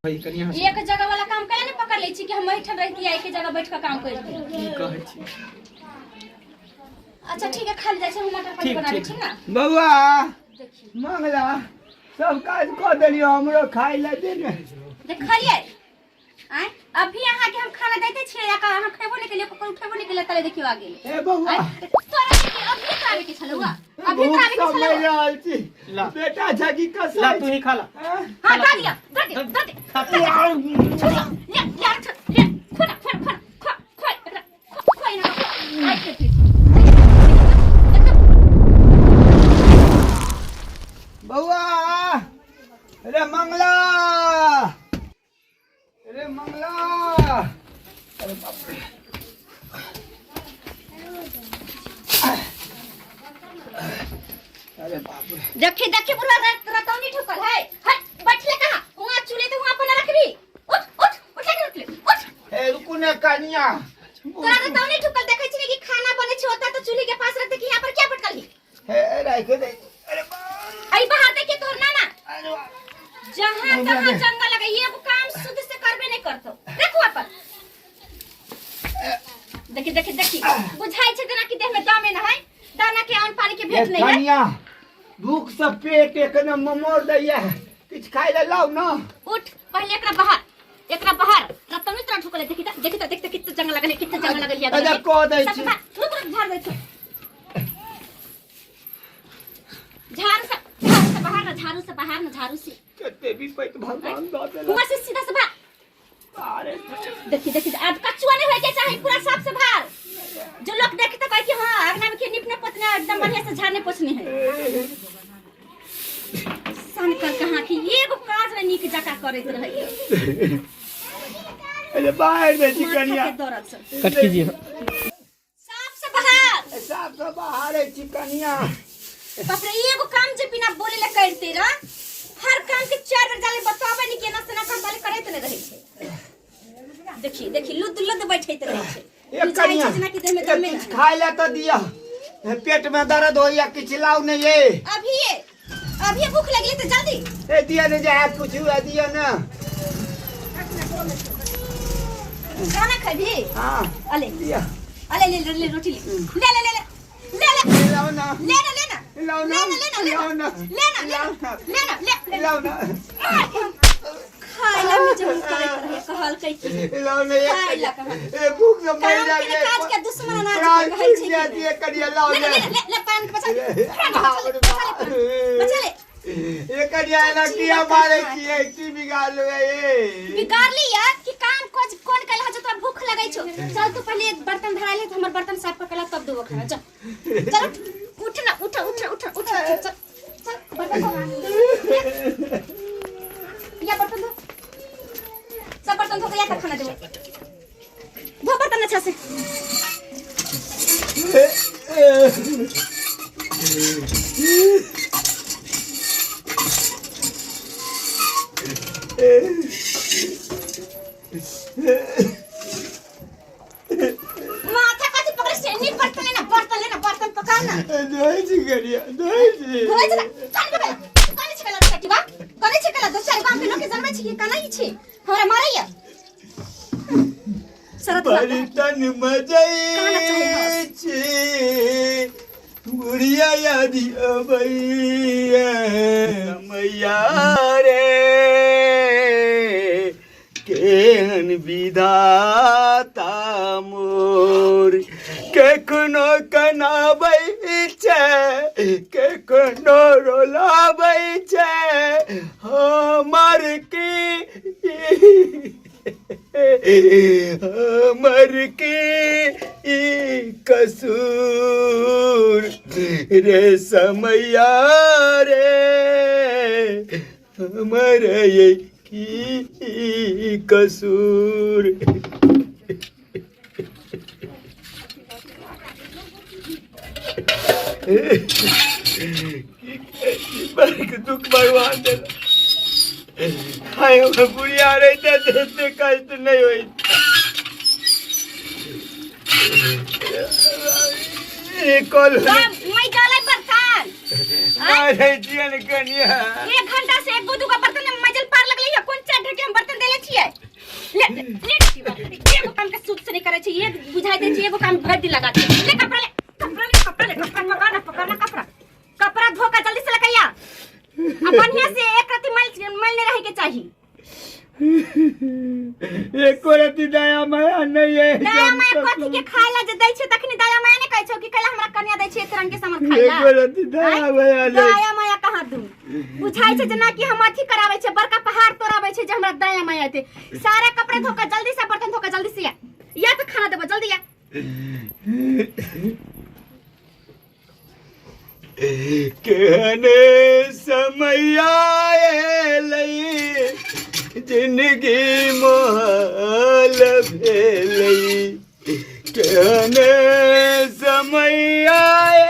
एक जगह वाला काम करे ने पकड़ ले छी कि हम बैठल रहती है एक जगह बैठ के काम करती की कहै छी। अच्छा ठीक है खाली जाय छै हम मटर पनीर बना दै छी ना बउआ मंगला सब काज क देलियो हमरो खाइ ले दे ने देख खालिए आय अभी अहाँ के हम खाना दैते छियै या अहाँ खेबो नै केलिए कोन उठेबो नै केलिए तले देखियो आ गेल ए बउआ तोरा के अभी खाबे के छलुआ अभी खाबे के छलुआ रहल छी बेटा झगी कस ला तू ही खा ला हां दे दिया दे ले खोना खोई ना आई के बउआ अरे मंगला अरे मंगला अरे बाप रे अरे बाप रे देखे पूरा रतौनी ठुकल है बैठले कहां वहां चूल्हे तो वहां पर रखबी उठ के उठ ए रुकू ने कनिया तोरा रतौनी ठुकल देखै छी कि खाना बने छै होता तो चूल्हे के पास रहते कि यहां पर क्या पटकल है राख दे अरे बाप आई बाहर देखे तोर ना अरे जहां तहां जंगल लगे ये काम शुद्ध से करबे नहीं करतो देखो अपन देखी बुझाई छै जना कि देह में दम न है दाना के अन्न पानी के भेट नहीं है कनिया भूख से पेट एकदम ममोर दैया किछ खाइ ले लाओ ना उठ पहले एकरा बाहर रतौनी तोरा ठुकले देखी कितना जंगल लगल है अरे को दै छी झाड़ दे झाड़ू से बाहर ना झाड़ू से कते भी पैत भगवान द देला हुआ से सीधा से बाहर अरे देखी आज कचुआ नहीं होय के चाहे पूरा साफ से बाहर जो लोग देखे तो कहे कि हां अगना में के निपने पोतने एकदम बढ़िया से झाड़ने पोछने है सन कर कहां कि एगो काज में नीक जका करैत रहै अरे बाहर दे छी कनिया कट कीजिए साफ से बाहर है छी कनिया बाप रे एगो काम जे बिना बोले ले करते र हर काम के चार बार जाले बतावे नहीं केना से ना कर वाले करैत नहीं रहे छै देखी लुद बैठैत रहे छै एक कनिया जना कि देह में दम में खाइ ले तो दिया पेट में दर्द होइया किछ लाओ नहीं ये अभी भूख लगली तो जल्दी ए दिया ने जा कुछ हुआ दिया ना खाना खाबी हां अले दिया ले रोटी ले लाओ ना लाओ ना खाइला में जब करैत रहे कहल कै छी लाओ ना ए भूख से मर जाए काज के दुश्मन ना कहै छै दिया करिया लाओ ले पान बचा ले ये करिया ना किया मारे छिए की बिगाड़ लो बिगाड़ लिया कि काम कोन कैला ह तो भूख लगै छौ चल तू पहले एक बर्तन धरा ले हमर बर्तन साफ करला तब देबो खाना चल उठ ना उठ चल बर्तन या बर्तन धो सब बर्तन धो के या खाना देबो धो बर्तन अच्छा से माथा कति पकड़ से नहीं बर्तन लेना बर्तन पकाओ ना दोई जी करिया दोई जी कान के कान छिकला सटिबा करे छिकला दोसर गांव के लोग के जन्मे छी काना ही छी हमरा मारैया सरत बड़ी तन मजई छी बुढ़िया यादी अबैया मैया रे केहन विधाता मोर केखनो कनाबै छै केखनो रोलाबै छै हमर की कसूर रे समैया रे हमर की कसूर दुख भगवान दे बुढ़िया रहते देते कष्ट नहीं हुई कल मैं डाले बर्तन अरे जियन कनिया 1 घंटा से एक दो का बर्तन में मजल पार लगले है कौन चाट के हम बर्तन एगो काम के सूत से नहीं करे छी, ये बुझाई दे छी एगो काम भर दिन लगा दे। ले कपड़ा ले कपड़ा कपड़ा धो के जल्दी से लगाइया। अब बढ़िया से एक रति मैल नहीं रहे के चाहिए। एक रति दया माया नहीं है। दया माया कथी के खाइला जे दै छै तखनी दया माया नहीं कहै छौ कि कैला हमरा कन्या दै छै तरंग के सामान खाइला। एक रति दया माया नहीं। दया माया कहाँ दू बुझाई छै जना कि हम अथी कराबै छै, बड़का पहाड़ तोड़ाबै छै जे हमरा दया माया दे। सारा कपड़े धो के जल्दी से, बर्तन धो के जल्दी से या तो खाना देबो जल्दी या। कहने समय आए जिंदगी मोहल भेलई, कहने समय आए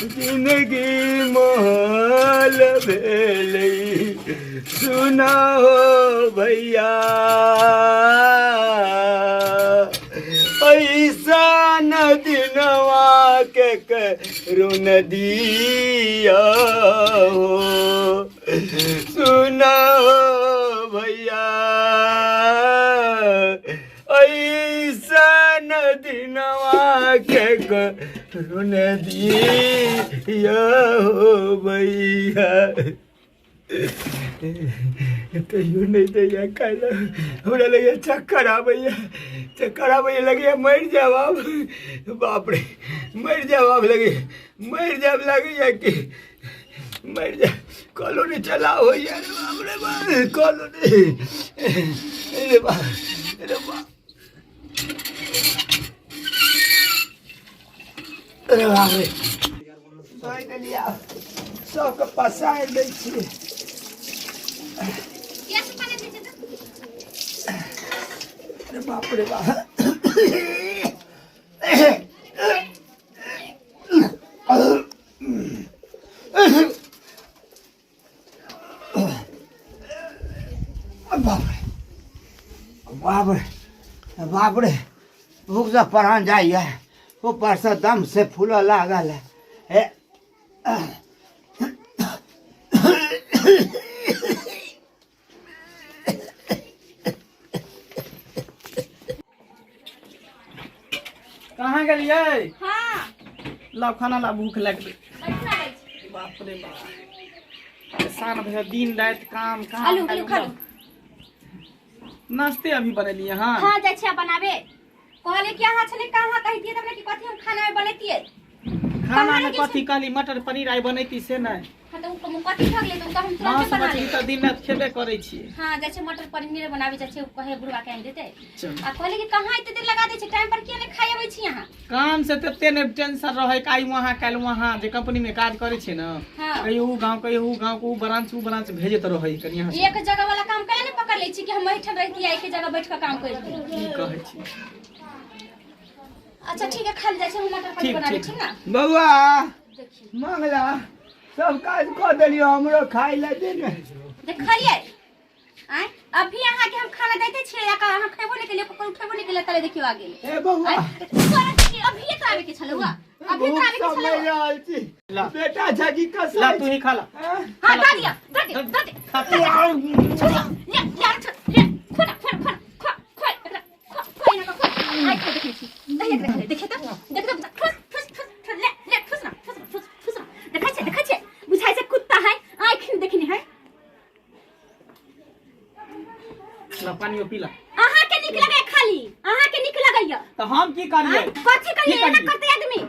जिंदगी मोहल भेलई। सुना हो भैया ऐसा न दिनवा के करो नदिया हो। सुना हो भैया ऐसा न दिनवा के करो नदिया हो भैया। कहियो नहीं दैया काला हमरा लगे चक्कर आबैया लगे मर जाब अब। बाप रे मर जाब अब लगे कि मर जा। कॉलोनी चला हो यार बाप रे बाप कॉलोनी। अरे बाप रे फाइनली सबके पसार दै छियै। अरे बाप रे बाप बाप रे भूख से परान जाइए। ऊपर से दम से फूल लागल है। कहाँ गेलिए? हां लाओ खाना ला, भूख लगले। बाप रे बाप परेशान भैया दिन रात काम कहाँ। आलू खा लो। नाश्ते अभी बनेलिए। हाँ हां जाय छै बनाबे। कहले कि अहाँ छले कहाँ कहितिए तब कि कथि हम खाना में बनैतिए। खाना में कथी कहली मटर पनीर आई बनैती से नहीं। हां तो कथि खा गेले तो हम हाँ तुरंत बना समझ ले। तो दिन रात खेबे करे छिए। हां जाय छै मटर पनीर बनाबे जाय छै कहे बुढ़वा के आनि देते। चल आ कहले कि कहाँ एते देर लगा दै छै टाइम पर किया नहीं खाइ आबै छी अहाँ। काम से तते ने टेंशन रहे काई वहां काल वहां जे कंपनी में काज करे छे ना। हां कहियो ऊ गांव को ब्रांच भेजत रहे कनी यहाँ से। एक जगह वाला काम काहे नहीं पकड़ ले छी कि हम बैठल रहती है एक जगह बैठ के काम करती। की कहै छी। अच्छा ठीक है खा ले जाय छै हम मटर पनीर बनाबे छी ना। बउआ देखिए मंगला सब काज कऽ देलियो हमरो खाइ ले दे ने। देखलिए आय अभी अहाँ के हम खाना देते छियै या अहाँ खेबो नहीं केलिए कोई उठेबो नहीं केलिए तले देखियो आ गेल। ए बउआ अभी तो आवे के छलुआ अभी तो आवे के छलुआ। बेटा झाजी ला कसा तू ही खा ला। हां दा दिया खा ले खोना खोई ना खो आई खो देखी छी देखे तो ले फुस ना देखै छै बुझाइ छै कुत्ता है आँख देखनी है। ला पानी पी ला। अहाँ के निक लगे खाली अहाँ के निक लगैया तो हम की करिए। कथि करिए एना करते आदमी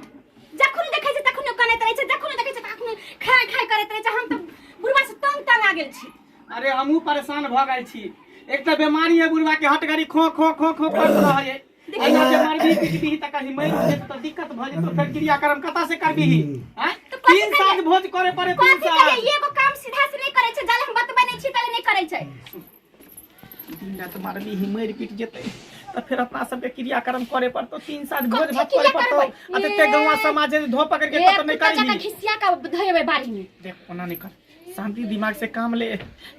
जखन देखै छै तखन कानैत रहै छै जखन देखै छै तखन खाय करैत रहै छै। हम तो बुढ़वा से तंग आ गेल छी। अरे हमहू परेशान भ गेल छी। एक तो बीमारी है बुढ़वा के हटगरी खो करत रहे है। एना बीमारी भी तक ही मर जे तो दिक्कत भ जे तो फिर क्रियाक्रम कता से करबी ही। हैं 3 साल भोज करे पड़े 3 साल। एगो काम सीधा से नहीं करे छै जाले हम बतबै नहीं छी तले नहीं करे छै। दिन रात मारबी ही मर पीट जेतै तो फिर अपना सब के क्रियाक्रम करे पड़तो 3 साल भोज भात करे पड़तो। अते गौवा समाज धो पकड़ के तो नहीं करी। जका खिसिया का धयबे बारी में देख ओना नहीं कर शांति दिमाग से काम ले।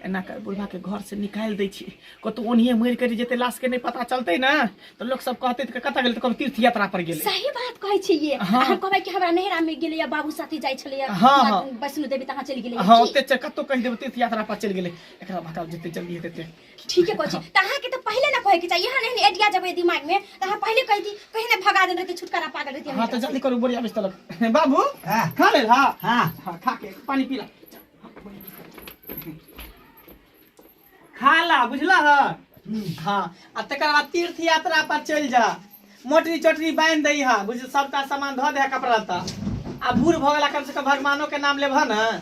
एना कर बुढ़वा के घर से निकाल दै छी। कतो ओनिए मर कर जेते लाश के नहीं पता चलते ना तो लोग सब कहते कि कता गेल तो कब तीर्थ यात्रा पर गेले। सही बात कहै छी ये। हाँ। हम कहबै कि हमरा नहिरा में गेले या बाबू साथी जाय छले या हाँ। वैष्णो देवी तहां चली गेले। हां ओते कतो कहि देब तीर्थ यात्रा पर चल गेले। एकरा भगाव जेते जल्दी हेते। ठीक है कोची तहां के तो पहले ना कहे के चाहिए। हां नहीं एडिया जब दिमाग में तहां पहले कह दी कहीं ना भगा देन रहते छुटकारा पागल रहती। हां तो जल्दी करो बोरिया बिस्तर लग। बाबू हाँ। खा ले। हां हाँ हां खा के पानी पी ला। खा ला बुझला है। हाँ आ तकर बाद तीर्थ यात्रा पर चल जा। मोटरी चोटरी बांध दई हा बुझ सबका सामान धो दे कपड़ा ता आ बूढ़ भगला कम से कम भगवानों के नाम लेभ ना।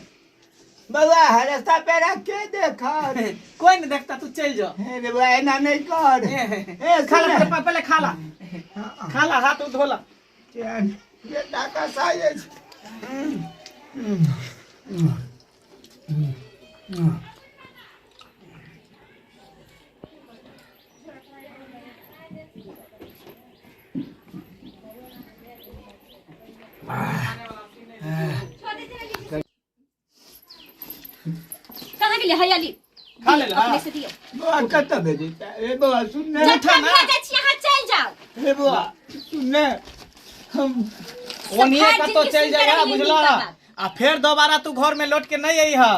बउआ रास्ता पे रख के देखा कोई नहीं देखता तू चल जा। हे बउआ एना नहीं कर खा ला पहले खा ला। खा ला हाथ धोला। बेटा का साइज कहां गेले हयाली खा ले ला। अपने से दियो। बउआ कत भेजी ए बउआ सुन ने जब भेजा छी यहां चल जाओ। हे बउआ सुन ने हम ओनिए कतो चल जाएगा बुझला। आ फिर दोबारा तू घर में लौट के नहीं आई हा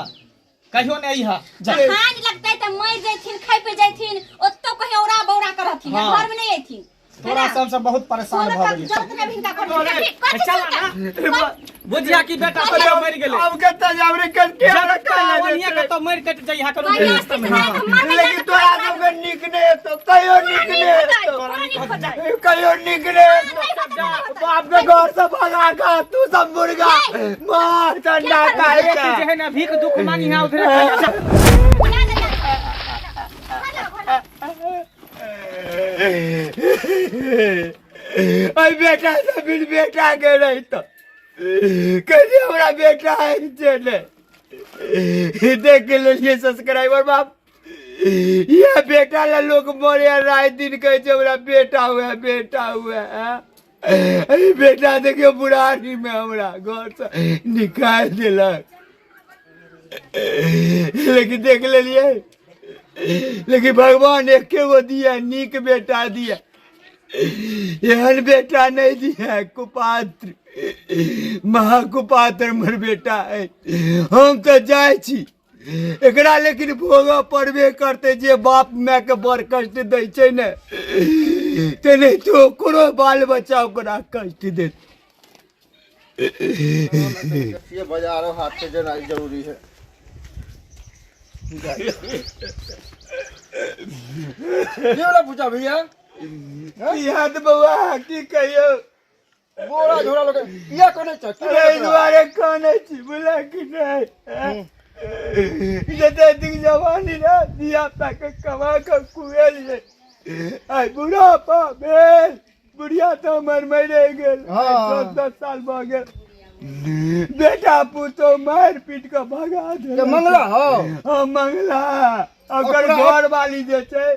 कहियो नहीं आई हा। जहान लगता है त मर जैथिन खाइ पे जैथिन ओत्तो कहीं औरा बौरा करथिन हाँ। घर में नहीं आइथिन। थोड़ा सा हमसे बहुत परेशान हो गई। जल्द में भिंगा कर चल ना बुझिया की बेटा तो मर गेले। अब कत जाबरे कर के ओनिए कतो मर कट जाई हा करो। लेकिन तोरा सब के निकने तो कहियो निकने कहियो निकने बाप के घर से भगा का तू सब मुर्गा मार ठंडा काहे जे है ना भीख दुख मांगी हा उधर। अरे बेटा से बिन बेटा के नहीं तो कैसे हमारा बेटा है चले देख के लिए सब्सक्राइबर बाप ये बेटा ला लोग मोरे राय दिन कहे हमारा बेटा हुआ है। अरे बेटा देखियो बुढ़ानी में हमरा घर से निकाल दिलक लेकिन देख लिए लेकिन भगवान एक गो दिया नीक बेटा दिया एहन बेटा नहीं दिया कुपात्र महाकुपात्र मर बेटा है। हम तो जाए छी एकरा लेकिन भोगा पड़बे करते जे बाप माय के बड़ कष्ट दै छै ने ते नहीं तो कोनो बाल बच्चा ओकरा कष्ट दे। ये बाजारो हाथ से देना जरूरी है। ये वाला पूछा भैया याद बउआ की कहियो बोरा झोरा लोग या कोने छ एहि दुआरे काने छी बुला कि नहीं जते दिन जवानी ना दिया ताके कमा के कुएल जे आई बुढ़ापा भेल बुढ़िया तो मर मरे गेल। हाँ। 10 साल भ गेल बेटा पुतो मार पीट के भगा दे। ये मंगला हो हाँ मंगला अगर ओकरा- घर वाली जे छै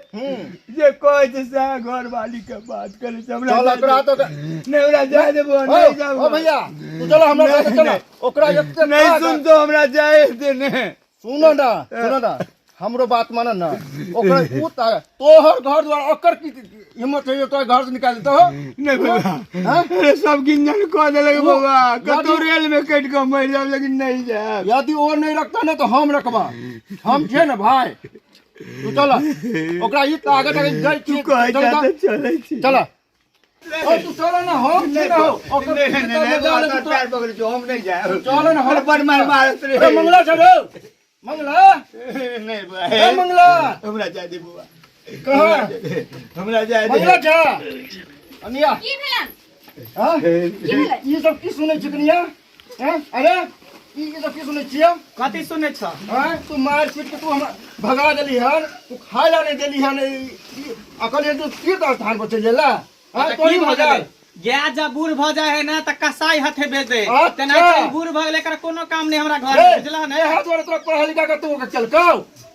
जे कहै छै से घर वाली के बात करे छै हमरा चल ओकरा तो नहीं हमरा जाय देबो नहीं जाबो ओ भैया तू चलो हमरा साथे चलो ओकरा एते नहीं सुन तो हमरा जाय दे ने सुनो ना हमरो बात मानो ना ओकरा तोहर घर द्वार ओकर की हिम्मत है तो घर से निकाल देतो हो नहीं बाबा अरे सब गिंजन कह देलक बाबा कतो रेल में कट के मर जाब लेकिन नहीं जाब। यदि वो नहीं रखता ना तो हम रखबा हम छे ना भाई तू चल ओकरा ई आगे तक जाई तू कह जा तो चलै छी चल ओ तू चल ना हो नहीं ना हो ओकर नहीं पैर पकड़ जो हम नहीं जाए चल ना हो पर मार मारत रे मंगला चलो मंगला नहीं ए मंगला हमरा जाय दे बाबा कहां हमरा जाय दे मंगला जा अनिया की भेलन हां की भेलै ये सब की सुनै छिकनिया हैं अरे ई सब की सुनै छियै कथी सुने छ हैं तू मार पीट के तू हमरा भगा देली हन तू खाय ला नहीं देली हन अकल ये तू की तो स्थान पर चल गेला हां कोई मजा गया जब बूढ़ भ जाए है ना त कसाई हथे भेज दे अच्छा। तेना बूढ़ भ गेले कर कोनो काम नहीं हमरा घर में बुझला नहीं ना। हाथ वाला तोरा पढ़ा लिखा के तू चल कौ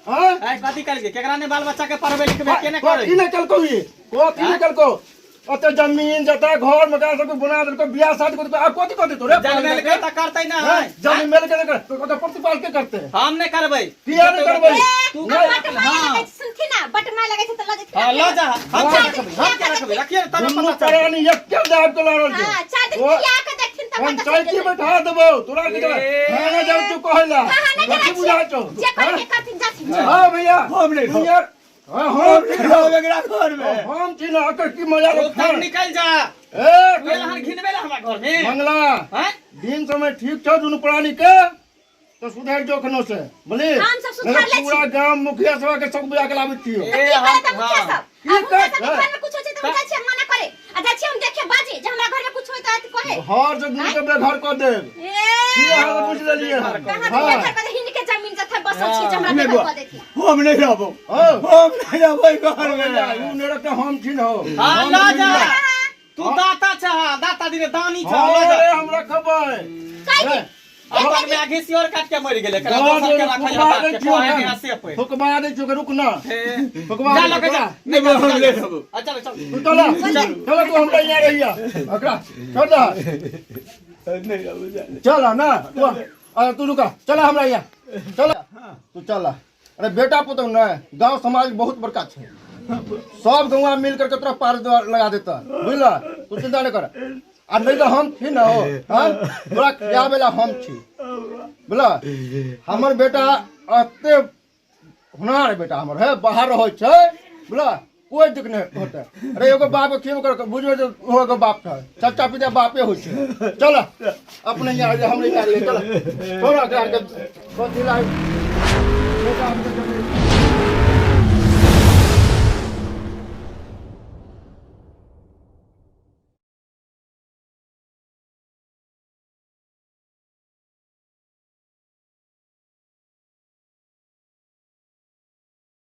हां आई कथी कर के केकरा ने बाल बच्चा के पढ़बे लिखबे केने को करे की नहीं चल को ये को की नहीं चल को अते जमीन जता घर मकान सब बना देलको बियाह शादी को आ कथि कथि तोरे जन्मेल के त करतै ना है जमीन मेल के कर तो कत प्रतिपाल के करते हम नहीं करबै किया नहीं करबै तू हां सुनथि ना बटमा लगै छै त ल जेथिन हां ल जा हम क्या रखबै रखिए तब दुनू पता प्राणी एक के दाब के लड़ल छै हां चार दिन किया के देखथिन त हम पता चौकी बैठा देबो तोरा की खाना जाऊ तू कहला बाकी बुझा छौ जे करे करथिन जाथिन हां भैया हम नहीं खाओ। यार हां हम नहीं खाओ एकरा घर में। हम छी ना अकर की मजा लो तब निकल जा ए तू एलहन घिनबे ला हमरा घर में मंगला हैं दिन समय ठीक छौ दुनू प्राणी के तो सुधार जोखनो से बोली हम सब सुधार ले छी। पूरा गांव मुखिया सभा के सब बुला के लाबै छियो ए ए हम हम मुखिया सब की अब कर- सब घर में कुछ होय छै त बुझा छी मना करे आ जा छी हम देखे बाजी जे हमरा घर में कुछ होय त कहे हर से दुनू के घर कर देब की ए हाल पूछ लेलिए कहां हां के घर पर हिनके जमीन जथा बसल छी जे हमरा नहीं देखो बा। क देती हम नहीं रहबो हां हम नहीं रहबो घर में। ऊ ने रखते हम छी न हो हां ल जा तू दाता छ दाता दिने दानी छ ल अरे जा हम रखबै काहे अपन में आगे सियोर काट के मर गेले करा दोसर के रखा जा के कोहे के से पे फुकवा दे छु रुक ना फुकवा जा लगे जा नहीं बा, हम नहीं रहबो। चल चल तू चला चला तू हमरा यहाँ रहिया अकरा छोड़ दा नहीं रहबो जाने। चला ना तू रुका चला हमरा यहाँ चला तू चला अरे बेटा पुतो ना गांव समाज बहुत बड़का छै सब गौवा मिल करके तोरा पार लगा देता बुझला तू चिंता नहीं कर आ नहीं तो हम छी ना हो हां तोरा क्या बेला हम छी बुझला हमर बेटा अते होनार बेटा हमर है बाहर रहै छै बुझला कोई दिक नहीं होता अरे एगो बाप के कर बुझो जो एगो बाप था चाचा पिता बापे हो छै चल अपने यहाँ हमरे यहाँ चल थोड़ा के कथि लाई बेटा